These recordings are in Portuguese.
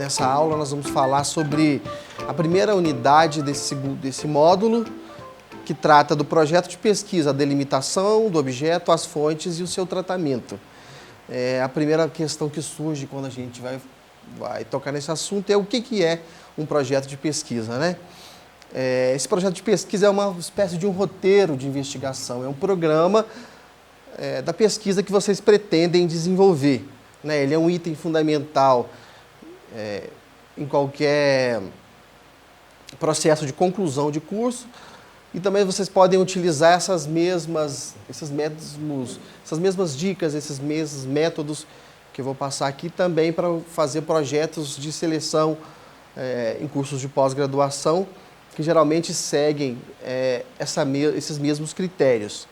Nessa aula nós vamos falar sobre a primeira unidade desse módulo, que trata do projeto de pesquisa, a delimitação do objeto, as fontes e o seu tratamento. A primeira questão que surge quando a gente vai tocar nesse assunto é o que é um projeto de pesquisa, né? Esse projeto de pesquisa é uma espécie de um roteiro de investigação, é um programa da pesquisa que vocês pretendem desenvolver, né? Ele é um item fundamental em qualquer processo de conclusão de curso, e também vocês podem utilizar essas mesmas dicas, esses mesmos métodos que eu vou passar aqui também para fazer projetos de seleção em cursos de pós-graduação, que geralmente seguem esses mesmos critérios.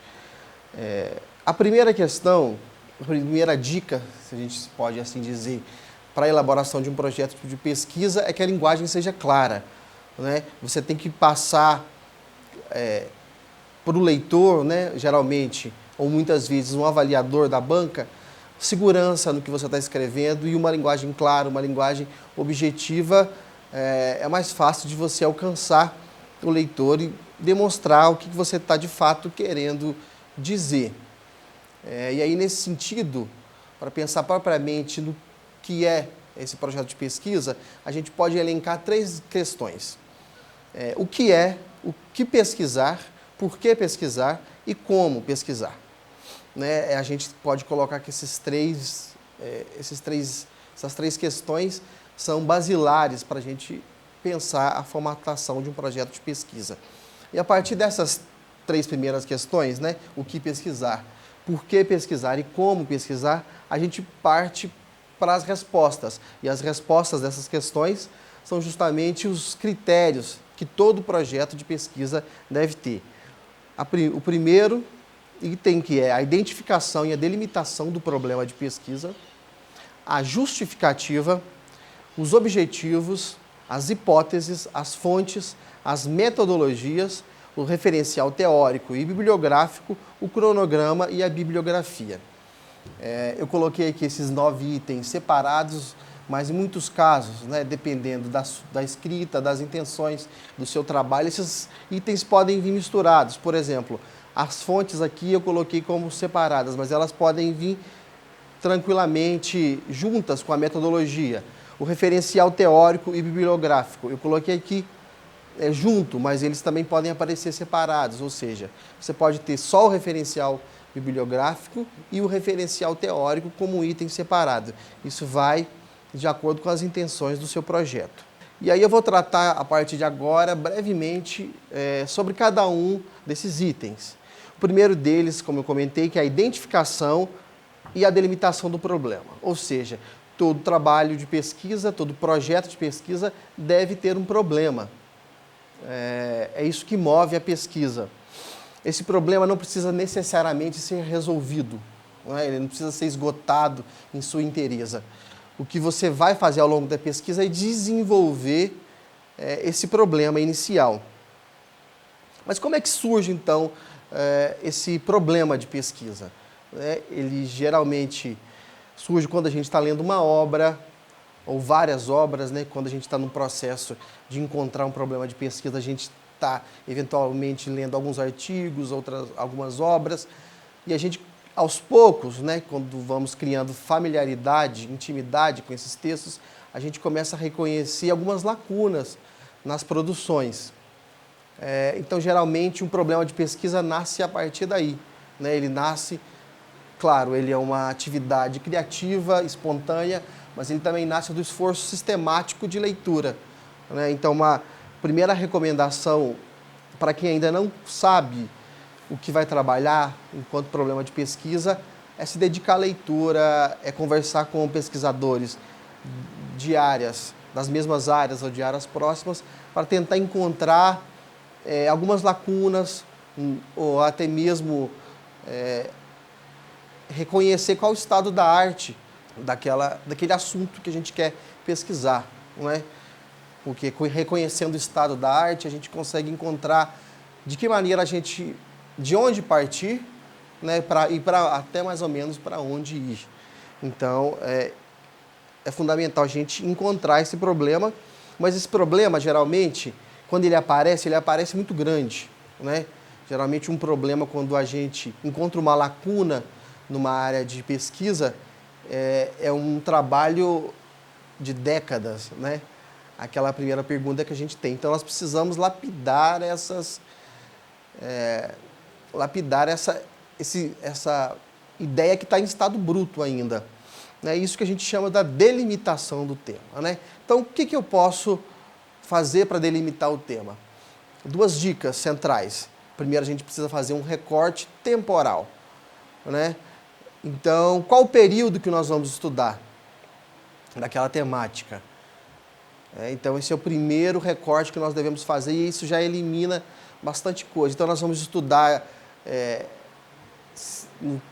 A primeira questão, a primeira dica, se a gente pode assim dizer, para a elaboração de um projeto de pesquisa é que a linguagem seja clara, né? Você tem que passar para o leitor, né, geralmente, ou muitas vezes um avaliador da banca, segurança no que você está escrevendo, e uma linguagem clara, uma linguagem objetiva, é mais fácil de você alcançar o leitor e demonstrar o que você está de fato querendo dizer. E aí, nesse sentido, para pensar propriamente no que é esse projeto de pesquisa, a gente pode elencar 3 questões. O que pesquisar, por que pesquisar e como pesquisar. Né? A gente pode colocar que essas três questões são basilares para a gente pensar a formatação de um projeto de pesquisa. E a partir dessas 3 primeiras questões, né, o que pesquisar, por que pesquisar e como pesquisar, a gente parte para as respostas. E as respostas dessas questões são justamente os critérios que todo projeto de pesquisa deve ter. O primeiro item, que é a identificação e a delimitação do problema de pesquisa, a justificativa, os objetivos, as hipóteses, as fontes, as metodologias, o referencial teórico e bibliográfico, o cronograma e a bibliografia. Eu coloquei aqui esses 9 itens separados, mas em muitos casos, né, dependendo da escrita, das intenções do seu trabalho, esses itens podem vir misturados. Por exemplo, as fontes aqui eu coloquei como separadas, mas elas podem vir tranquilamente juntas com a metodologia. O referencial teórico e bibliográfico eu coloquei aqui junto, mas eles também podem aparecer separados, ou seja, você pode ter só o referencial bibliográfico e o referencial teórico como um item separado. Isso vai de acordo com as intenções do seu projeto. E aí eu vou tratar, a partir de agora, brevemente, sobre cada um desses itens. O primeiro deles, como eu comentei, que é a identificação e a delimitação do problema. Ou seja, todo trabalho de pesquisa, todo projeto de pesquisa deve ter um problema. É isso que move a pesquisa. Esse problema não precisa necessariamente ser resolvido, não é? Ele não precisa ser esgotado em sua inteireza. O que você vai fazer ao longo da pesquisa é desenvolver esse problema inicial. Mas como é que surge, então, esse problema de pesquisa? Ele geralmente surge quando a gente está lendo uma obra, ou várias obras, né? Quando a gente está num processo de encontrar um problema de pesquisa, a gente está, eventualmente, lendo alguns artigos, algumas obras, e a gente, aos poucos, né, quando vamos criando familiaridade, intimidade com esses textos, a gente começa a reconhecer algumas lacunas nas produções. Então, geralmente, um problema de pesquisa nasce a partir daí, né? Ele nasce, claro, ele é uma atividade criativa, espontânea, mas ele também nasce do esforço sistemático de leitura, né? Então, uma primeira recomendação para quem ainda não sabe o que vai trabalhar enquanto problema de pesquisa é se dedicar à leitura, é conversar com pesquisadores de áreas, das mesmas áreas ou de áreas próximas, para tentar encontrar algumas lacunas, ou até mesmo reconhecer qual é o estado da arte daquele assunto que a gente quer pesquisar, não é? Porque reconhecendo o estado da arte, a gente consegue encontrar de que maneira de onde partir, né, até mais ou menos para onde ir. Então, é fundamental a gente encontrar esse problema, mas esse problema, geralmente, quando ele aparece muito grande, né? Geralmente um problema quando a gente encontra uma lacuna numa área de pesquisa é um trabalho de décadas, né? Aquela primeira pergunta que a gente tem. Então nós precisamos lapidar essa ideia que está em estado bruto ainda. É isso que a gente chama da delimitação do tema, né? Então, o que eu posso fazer para delimitar o tema? Duas dicas centrais. Primeiro, a gente precisa fazer um recorte temporal, né? Então, qual o período que nós vamos estudar daquela temática? Então, esse é o primeiro recorte que nós devemos fazer e isso já elimina bastante coisa. Então, nós vamos estudar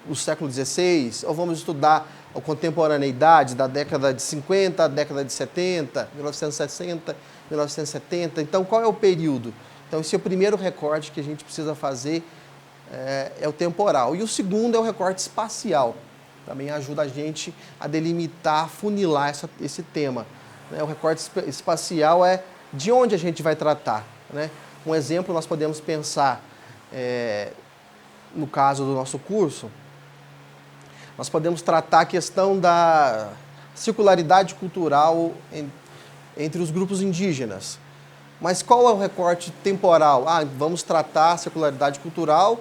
o século XVI, ou vamos estudar a contemporaneidade da década de 50, década de 70, 1960, 1970. Então, qual é o período? Então, esse é o primeiro recorte que a gente precisa fazer, é o temporal. E o segundo é o recorte espacial. Também ajuda a gente a delimitar, funilar esse tema. O recorte espacial é de onde a gente vai tratar, né? Um exemplo, nós podemos pensar, no caso do nosso curso, nós podemos tratar a questão da circularidade cultural entre os grupos indígenas. Mas qual é o recorte temporal? Vamos tratar a circularidade cultural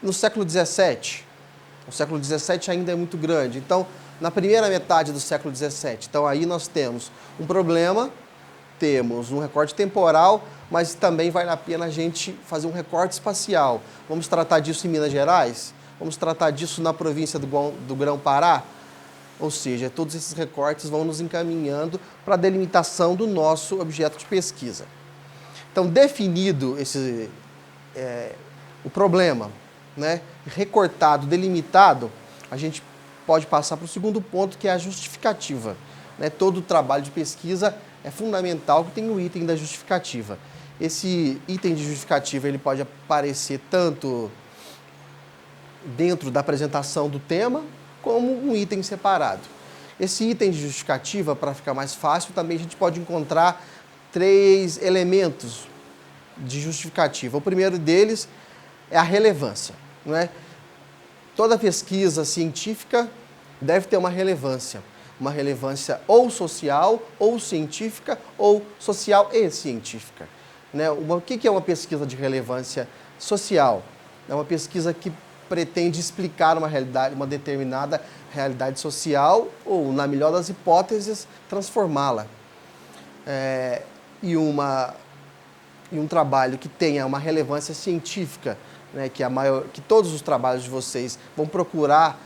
no século XVII. O século XVII ainda é muito grande. Então, na primeira metade do século XVII. Então, aí nós temos um problema, temos um recorte temporal, mas também vale a pena a gente fazer um recorte espacial. Vamos tratar disso em Minas Gerais? Vamos tratar disso na província do Grão-Pará? Ou seja, todos esses recortes vão nos encaminhando para a delimitação do nosso objeto de pesquisa. Então, definido o problema, né, recortado, delimitado, a gente pode passar para o segundo ponto, que é a justificativa. Né? Todo trabalho de pesquisa é fundamental que tenha o item da justificativa. Esse item de justificativa ele pode aparecer tanto dentro da apresentação do tema, como um item separado. Esse item de justificativa, para ficar mais fácil, também a gente pode encontrar 3 elementos de justificativa. O primeiro deles é a relevância. Né? Toda pesquisa científica deve ter uma relevância ou social, ou científica, ou social e científica. Né? O que é uma pesquisa de relevância social? É uma pesquisa que pretende explicar uma realidade, uma determinada realidade social, ou, na melhor das hipóteses, transformá-la. E um trabalho que tenha uma relevância científica, né, que todos os trabalhos de vocês vão procurar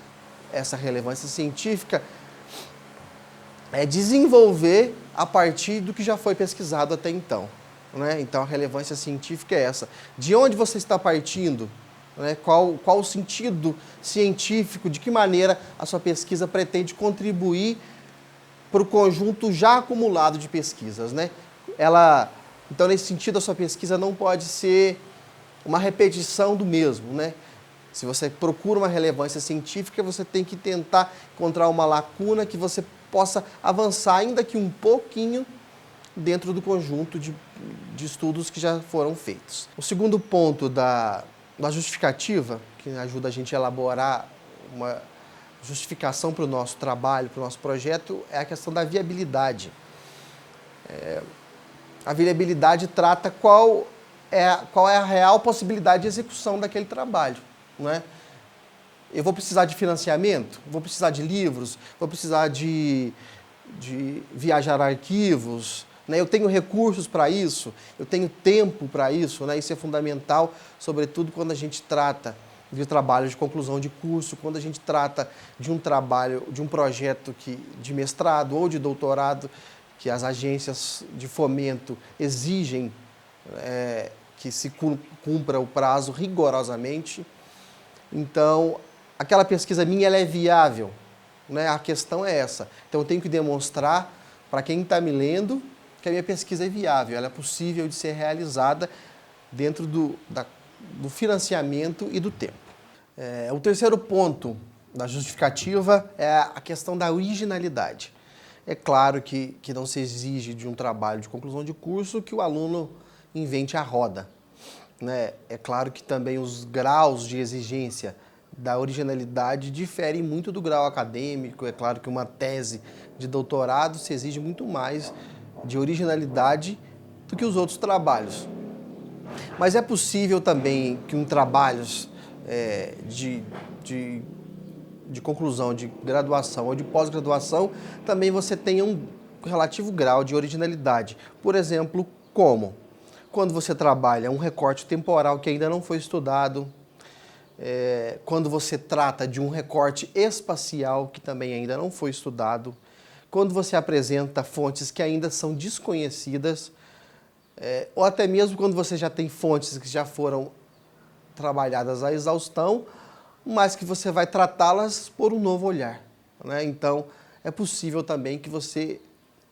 essa relevância científica, é desenvolver a partir do que já foi pesquisado até então. Né? Então, a relevância científica é essa. De onde você está partindo? Né? Qual o sentido científico? De que maneira a sua pesquisa pretende contribuir para o conjunto já acumulado de pesquisas? Né? Então, nesse sentido, a sua pesquisa não pode ser uma repetição do mesmo. Né? Se você procura uma relevância científica, você tem que tentar encontrar uma lacuna que você possa avançar ainda que um pouquinho dentro do conjunto de estudos que já foram feitos. O segundo ponto da justificativa, que ajuda a gente a elaborar uma justificação para o nosso trabalho, para o nosso projeto, é a questão da viabilidade. A viabilidade trata qual é a real possibilidade de execução daquele trabalho. Não é? Eu vou precisar de financiamento, vou precisar de livros, vou precisar de viajar arquivos, né? Eu tenho recursos para isso, eu tenho tempo para isso, né? Isso é fundamental, sobretudo quando a gente trata de trabalho de conclusão de curso, quando a gente trata de um trabalho, de um projeto de mestrado ou de doutorado, que as agências de fomento exigem que se cumpra o prazo rigorosamente. Então, aquela pesquisa minha ela é viável, né? A questão é essa. Então, eu tenho que demonstrar para quem está me lendo que a minha pesquisa é viável, ela é possível de ser realizada dentro do financiamento e do tempo. O terceiro ponto da justificativa é a questão da originalidade. É claro que não se exige de um trabalho de conclusão de curso que o aluno invente a roda, né? É claro que também os graus de exigência da originalidade diferem muito do grau acadêmico. É claro que uma tese de doutorado se exige muito mais de originalidade do que os outros trabalhos. Mas é possível também que um trabalho de conclusão, de graduação ou de pós-graduação, também você tenha um relativo grau de originalidade. Por exemplo, como? Quando você trabalha um recorte temporal que ainda não foi estudado, quando você trata de um recorte espacial que também ainda não foi estudado, quando você apresenta fontes que ainda são desconhecidas, ou até mesmo quando você já tem fontes que já foram trabalhadas à exaustão, mas que você vai tratá-las por um novo olhar, né? Então, é possível também que você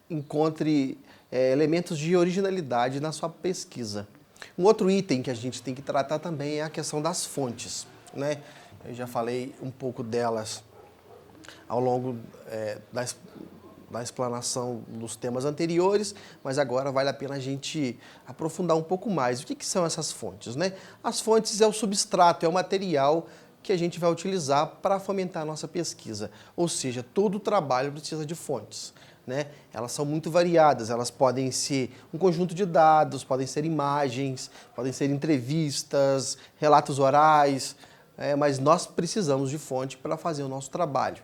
encontre elementos de originalidade na sua pesquisa. Um outro item que a gente tem que tratar também é a questão das fontes, né? Eu já falei um pouco delas ao longo da explanação dos temas anteriores, mas agora vale a pena a gente aprofundar um pouco mais. O que são essas fontes, né? As fontes é o substrato, é o material que a gente vai utilizar para fomentar a nossa pesquisa. Ou seja, todo trabalho precisa de fontes, né? Elas são muito variadas, elas podem ser um conjunto de dados, podem ser imagens, podem ser entrevistas, relatos orais, mas nós precisamos de fonte para fazer o nosso trabalho.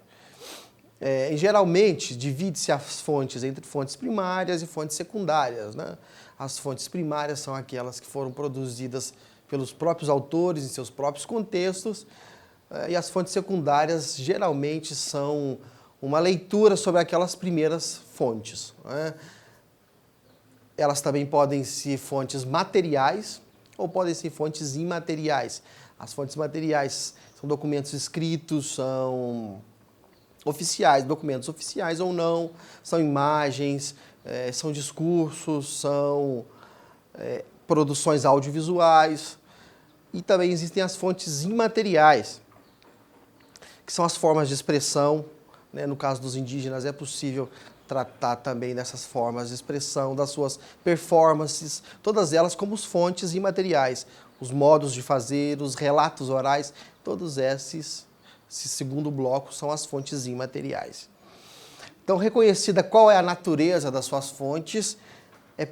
Geralmente, divide-se as fontes entre fontes primárias e fontes secundárias, né? As fontes primárias são aquelas que foram produzidas pelos próprios autores em seus próprios contextos, e as fontes secundárias geralmente são uma leitura sobre aquelas primeiras fontes, né? Elas também podem ser fontes materiais ou podem ser fontes imateriais. As fontes materiais são documentos escritos, são oficiais, documentos oficiais ou não, são imagens, são discursos, são produções audiovisuais, e também existem as fontes imateriais, que são as formas de expressão, né? No caso dos indígenas é possível tratar também dessas formas de expressão, das suas performances, todas elas como fontes imateriais, os modos de fazer, os relatos orais, todos esses, esse segundo bloco são as fontes imateriais. Então, reconhecida qual é a natureza das suas fontes, é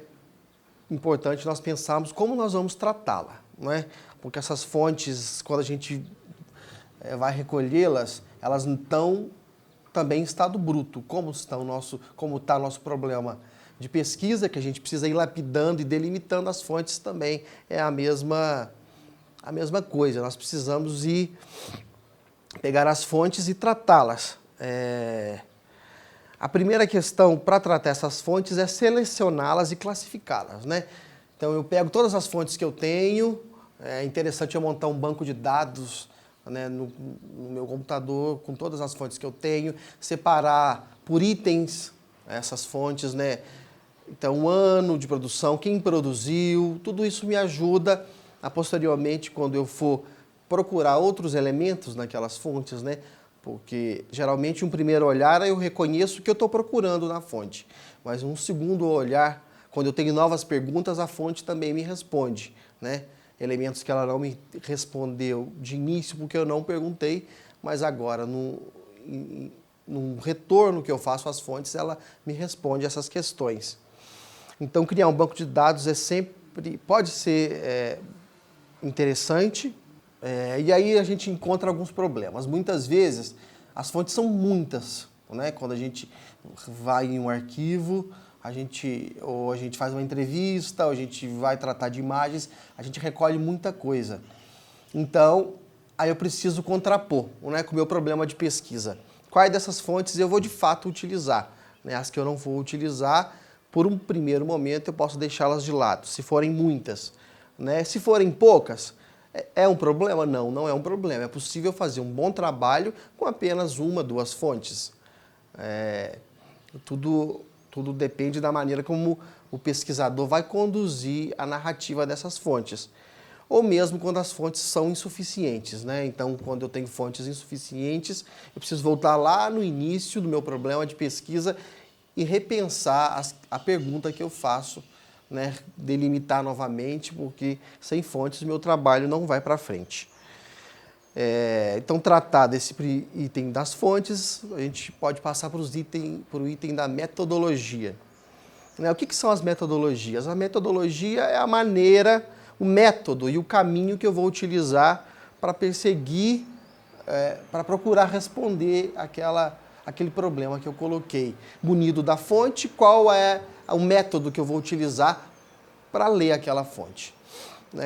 importante nós pensarmos como nós vamos tratá-la, não é? Porque essas fontes, quando a gente vai recolhê-las, elas não estão também em estado bruto, como está o nosso problema de pesquisa, que a gente precisa ir lapidando e delimitando as fontes também. É a mesma coisa, nós precisamos ir pegar as fontes e tratá-las. A primeira questão para tratar essas fontes é selecioná-las e classificá-las, né? Então eu pego todas as fontes que eu tenho, é interessante eu montar um banco de dados, né, no meu computador com todas as fontes que eu tenho, separar por itens essas fontes, né? Então, o ano de produção, quem produziu, tudo isso me ajuda a posteriormente, quando eu for procurar outros elementos naquelas fontes, né? Porque geralmente um primeiro olhar eu reconheço o que eu estou procurando na fonte, mas um segundo olhar, quando eu tenho novas perguntas, a fonte também me responde, né? Elementos que ela não me respondeu de início porque eu não perguntei, mas agora, no retorno que eu faço às fontes, ela me responde essas questões. Então, criar um banco de dados pode ser interessante, e aí a gente encontra alguns problemas. Muitas vezes, as fontes são muitas, né? Quando a gente vai em um arquivo, a gente faz uma entrevista, ou a gente vai tratar de imagens, a gente recolhe muita coisa. Então, aí eu preciso contrapor, né, com o meu problema de pesquisa. Quais dessas fontes eu vou de fato utilizar, né? As que eu não vou utilizar, por um primeiro momento eu posso deixá-las de lado, se forem muitas, né? Se forem poucas, é um problema? Não, não é um problema. É possível fazer um bom trabalho com apenas uma, duas fontes. Tudo depende da maneira como o pesquisador vai conduzir a narrativa dessas fontes. ou mesmo quando as fontes são insuficientes, né? Então, quando eu tenho fontes insuficientes, eu preciso voltar lá no início do meu problema de pesquisa e repensar a pergunta que eu faço, né? Delimitar novamente, porque sem fontes o meu trabalho não vai para frente. Então, tratar desse item das fontes, a gente pode passar para o item da metodologia. O que são as metodologias? A metodologia é a maneira, o método e o caminho que eu vou utilizar para perseguir, para procurar responder aquele problema que eu coloquei. Munido da fonte, qual é o método que eu vou utilizar para ler aquela fonte.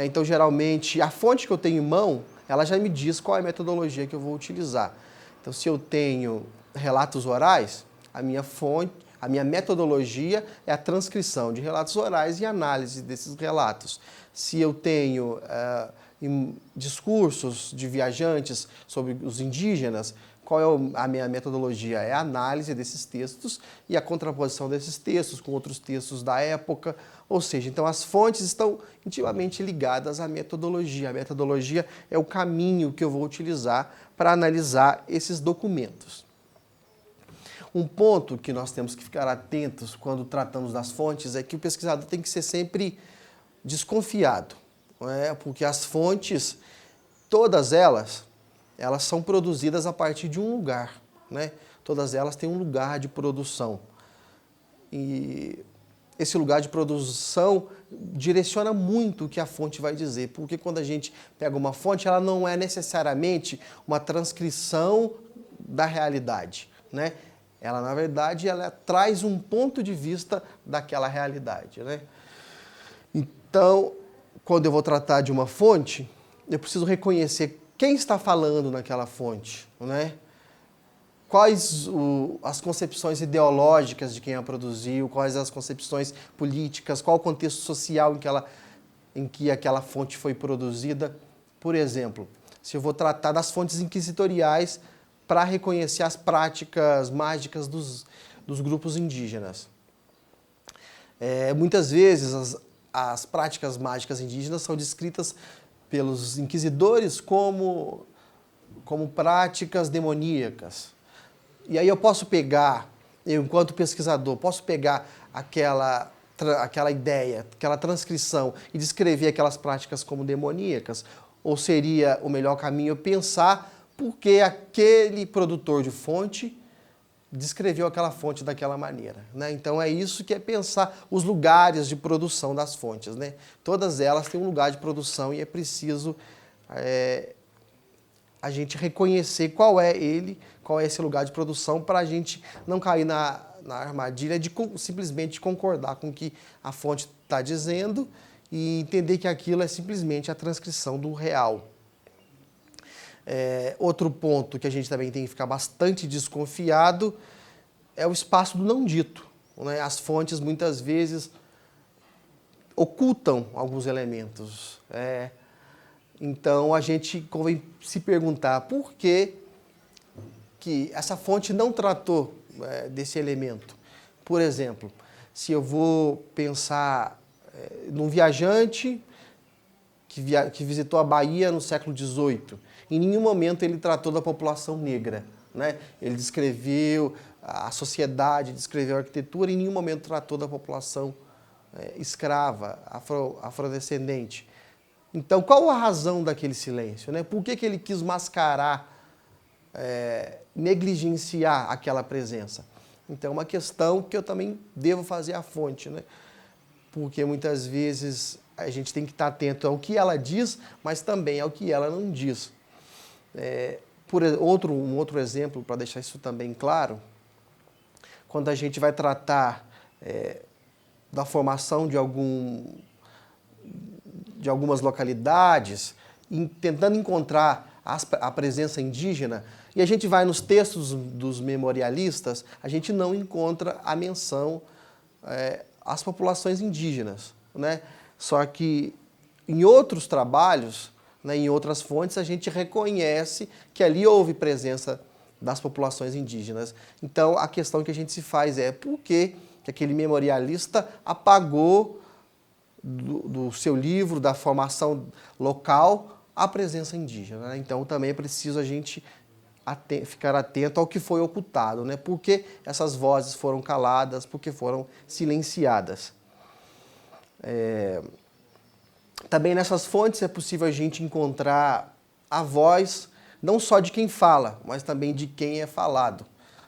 Então, geralmente, a fonte que eu tenho em mão, ela já me diz qual é a metodologia que eu vou utilizar. Então, se eu tenho relatos orais, a minha metodologia é a transcrição de relatos orais e análise desses relatos. Se eu tenho discursos de viajantes sobre os indígenas, qual é a minha metodologia? É a análise desses textos e a contraposição desses textos com outros textos da época. Ou seja, então as fontes estão intimamente ligadas à metodologia. A metodologia é o caminho que eu vou utilizar para analisar esses documentos. Um ponto que nós temos que ficar atentos quando tratamos das fontes é que o pesquisador tem que ser sempre desconfiado, porque as fontes, todas elas são produzidas a partir de um lugar, né? Todas elas têm um lugar de produção. E esse lugar de produção direciona muito o que a fonte vai dizer, porque quando a gente pega uma fonte, ela não é necessariamente uma transcrição da realidade, né? Ela, na verdade, ela traz um ponto de vista daquela realidade, né? Então, quando eu vou tratar de uma fonte, eu preciso reconhecer quem está falando naquela fonte, né? Quais as concepções ideológicas de quem a produziu, quais as concepções políticas, qual o contexto social em que aquela fonte foi produzida. Por exemplo, se eu vou tratar das fontes inquisitoriais para reconhecer as práticas mágicas dos grupos indígenas. Muitas vezes as práticas mágicas indígenas são descritas pelos inquisidores como práticas demoníacas. E aí eu posso pegar, enquanto pesquisador, posso pegar aquela ideia, aquela transcrição e descrever aquelas práticas como demoníacas? Ou seria o melhor caminho pensar por que aquele produtor de fonte descreveu aquela fonte daquela maneira, né? Então é isso que é pensar os lugares de produção das fontes, né? Todas elas têm um lugar de produção e é preciso a gente reconhecer qual é esse lugar de produção para a gente não cair na armadilha de simplesmente concordar com o que a fonte está dizendo e entender que aquilo é simplesmente a transcrição do real. Outro ponto que a gente também tem que ficar bastante desconfiado é o espaço do não dito, né? As fontes muitas vezes ocultam alguns elementos. Então a gente convém se perguntar por que essa fonte não tratou desse elemento. Por exemplo, se eu vou pensar num viajante que visitou a Bahia no século XVIII, em nenhum momento ele tratou da população negra, né? Ele descreveu a sociedade, descreveu a arquitetura, em nenhum momento tratou da população escrava, afrodescendente. Então, qual a razão daquele silêncio, né? Por que ele quis mascarar, negligenciar aquela presença? Então, é uma questão que eu também devo fazer à fonte, né? Porque muitas vezes a gente tem que estar atento ao que ela diz, mas também ao que ela não diz. Um outro exemplo, para deixar isso também claro, quando a gente vai tratar da formação de algumas localidades, tentando encontrar a presença indígena, e a gente vai nos textos dos memorialistas, a gente não encontra a menção às populações indígenas, né? Só que em outros trabalhos, né, em outras fontes, a gente reconhece que ali houve presença das populações indígenas. Então, a questão que a gente se faz é por que aquele memorialista apagou do seu livro, da formação local, a presença indígena, né? Então também é preciso a gente ficar atento ao que foi ocultado, né? Por que essas vozes foram caladas, por que foram silenciadas. Também nessas fontes é possível a gente encontrar a voz não só de quem fala, mas também de quem é falado,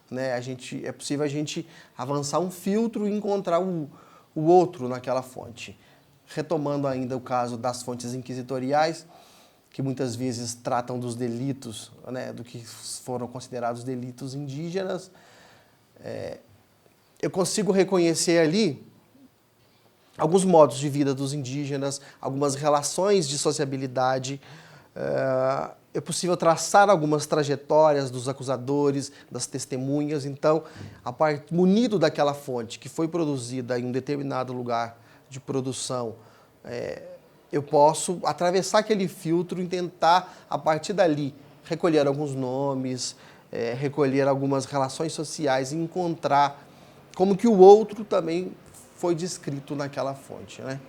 né? É possível a gente avançar um filtro e encontrar o outro naquela fonte. Retomando ainda o caso das fontes inquisitoriais, que muitas vezes tratam dos delitos, né, do que foram considerados delitos indígenas, eu consigo reconhecer ali alguns modos de vida dos indígenas, algumas relações de sociabilidade. É possível traçar algumas trajetórias dos acusadores, das testemunhas. Então, munido daquela fonte que foi produzida em um determinado lugar de produção, eu posso atravessar aquele filtro e tentar, a partir dali, recolher alguns nomes, recolher algumas relações sociais e encontrar como que o outro também foi descrito naquela fonte, né?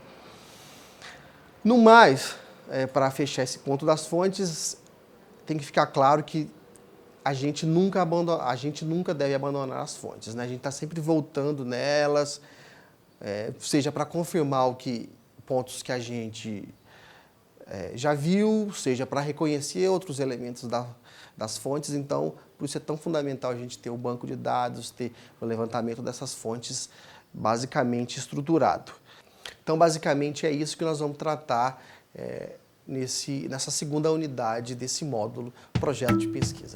No mais, para fechar esse ponto das fontes, tem que ficar claro que a gente nunca deve abandonar as fontes, né? A gente está sempre voltando nelas, seja para confirmar pontos que a gente já viu, seja para reconhecer outros elementos das fontes. Então, por isso é tão fundamental a gente ter o banco de dados, ter o levantamento dessas fontes basicamente estruturado. Então, basicamente, é isso que nós vamos tratar nessa segunda unidade desse módulo, projeto de pesquisa.